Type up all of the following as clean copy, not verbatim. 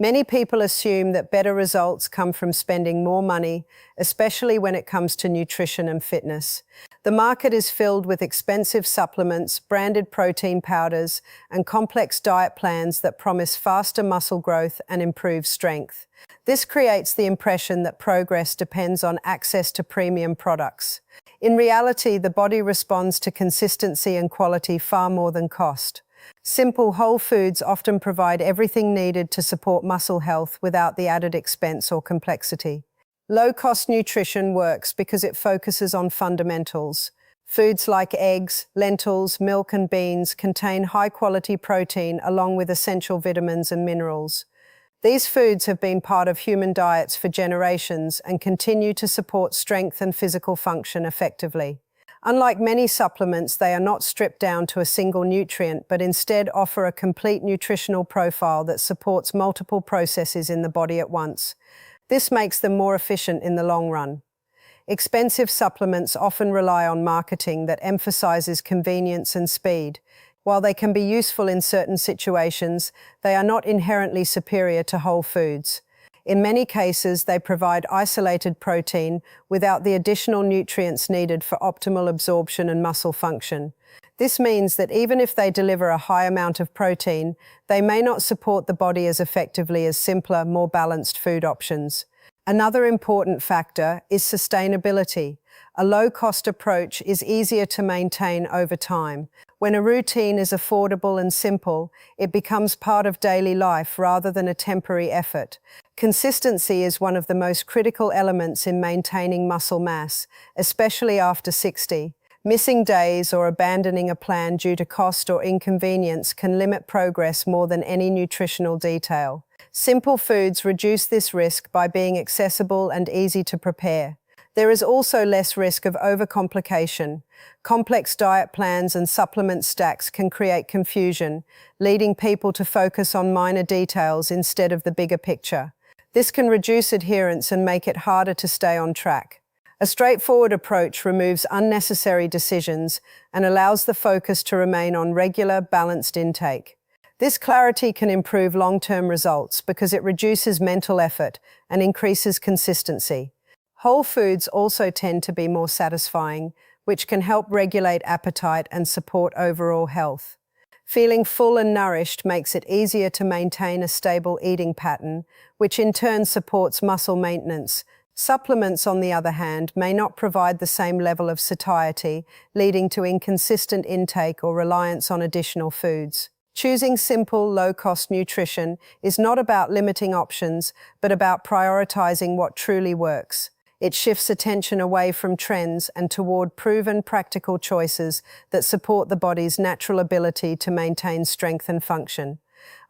Many people assume that better results come from spending more money, especially when it comes to nutrition and fitness. The market is filled with expensive supplements, branded protein powders, and complex diet plans that promise faster muscle growth and improved strength. This creates the impression that progress depends on access to premium products. In reality, the body responds to consistency and quality far more than cost. Simple whole foods often provide everything needed to support muscle health without the added expense or complexity. Low-cost nutrition works because it focuses on fundamentals. Foods like eggs, lentils, milk, and beans contain high-quality protein along with essential vitamins and minerals. These foods have been part of human diets for generations and continue to support strength and physical function effectively. Unlike many supplements, they are not stripped down to a single nutrient, but instead offer a complete nutritional profile that supports multiple processes in the body at once. This makes them more efficient in the long run. Expensive supplements often rely on marketing that emphasizes convenience and speed. While they can be useful in certain situations, they are not inherently superior to whole foods. In many cases, they provide isolated protein without the additional nutrients needed for optimal absorption and muscle function. This means that even if they deliver a high amount of protein, they may not support the body as effectively as simpler, more balanced food options. Another important factor is sustainability. A low-cost approach is easier to maintain over time. When a routine is affordable and simple, it becomes part of daily life rather than a temporary effort. Consistency is one of the most critical elements in maintaining muscle mass, especially after 60. Missing days or abandoning a plan due to cost or inconvenience can limit progress more than any nutritional detail. Simple foods reduce this risk by being accessible and easy to prepare. There is also less risk of overcomplication. Complex diet plans and supplement stacks can create confusion, leading people to focus on minor details instead of the bigger picture. This can reduce adherence and make it harder to stay on track. A straightforward approach removes unnecessary decisions and allows the focus to remain on regular, balanced intake. This clarity can improve long-term results because it reduces mental effort and increases consistency. Whole foods also tend to be more satisfying, which can help regulate appetite and support overall health. Feeling full and nourished makes it easier to maintain a stable eating pattern, which in turn supports muscle maintenance. Supplements, on the other hand, may not provide the same level of satiety, leading to inconsistent intake or reliance on additional foods. Choosing simple, low-cost nutrition is not about limiting options, but about prioritizing what truly works. It shifts attention away from trends and toward proven, practical choices that support the body's natural ability to maintain strength and function.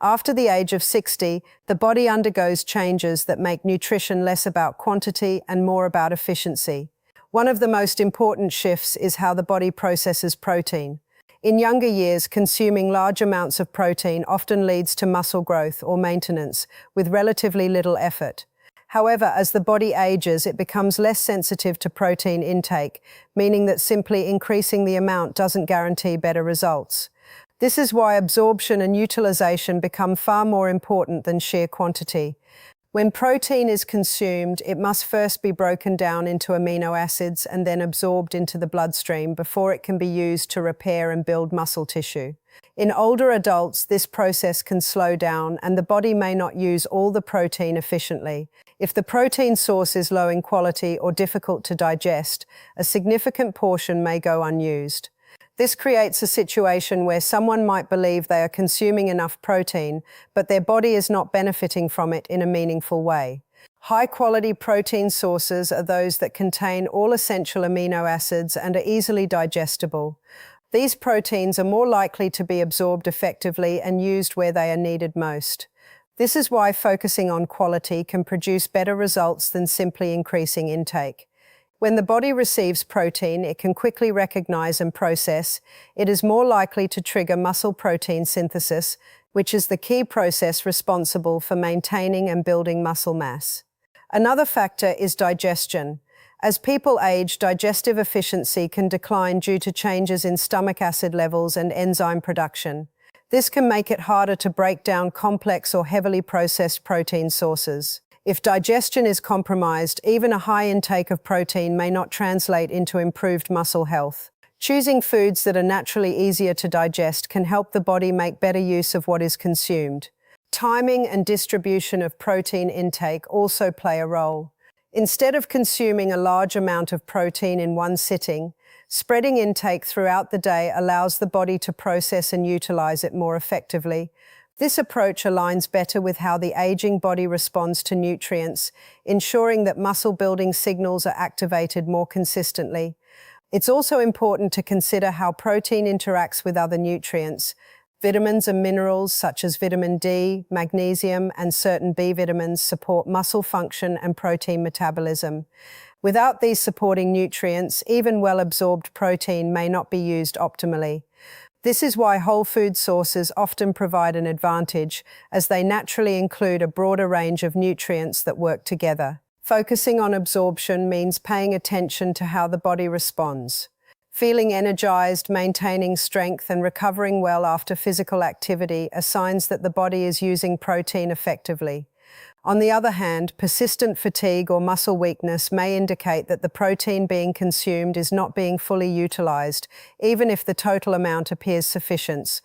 After the age of 60, the body undergoes changes that make nutrition less about quantity and more about efficiency. One of the most important shifts is how the body processes protein. In younger years, consuming large amounts of protein often leads to muscle growth or maintenance with relatively little effort. However, as the body ages, it becomes less sensitive to protein intake, meaning that simply increasing the amount doesn't guarantee better results. This is why absorption and utilization become far more important than sheer quantity. When protein is consumed, it must first be broken down into amino acids and then absorbed into the bloodstream before it can be used to repair and build muscle tissue. In older adults, this process can slow down and the body may not use all the protein efficiently. If the protein source is low in quality or difficult to digest, a significant portion may go unused. This creates a situation where someone might believe they are consuming enough protein, but their body is not benefiting from it in a meaningful way. High-quality protein sources are those that contain all essential amino acids and are easily digestible. These proteins are more likely to be absorbed effectively and used where they are needed most. This is why focusing on quality can produce better results than simply increasing intake. When the body receives protein, it can quickly recognize and process. It is more likely to trigger muscle protein synthesis, which is the key process responsible for maintaining and building muscle mass. Another factor is digestion. As people age, digestive efficiency can decline due to changes in stomach acid levels and enzyme production. This can make it harder to break down complex or heavily processed protein sources. If digestion is compromised, even a high intake of protein may not translate into improved muscle health. Choosing foods that are naturally easier to digest can help the body make better use of what is consumed. Timing and distribution of protein intake also play a role. Instead of consuming a large amount of protein in one sitting, spreading intake throughout the day allows the body to process and utilize it more effectively. This approach aligns better with how the aging body responds to nutrients, ensuring that muscle-building signals are activated more consistently. It's also important to consider how protein interacts with other nutrients. Vitamins and minerals such as vitamin D, magnesium, and certain B vitamins support muscle function and protein metabolism. Without these supporting nutrients, even well-absorbed protein may not be used optimally. This is why whole food sources often provide an advantage, as they naturally include a broader range of nutrients that work together. Focusing on absorption means paying attention to how the body responds. Feeling energized, maintaining strength, and recovering well after physical activity are signs that the body is using protein effectively. On the other hand, persistent fatigue or muscle weakness may indicate that the protein being consumed is not being fully utilized, even if the total amount appears sufficient.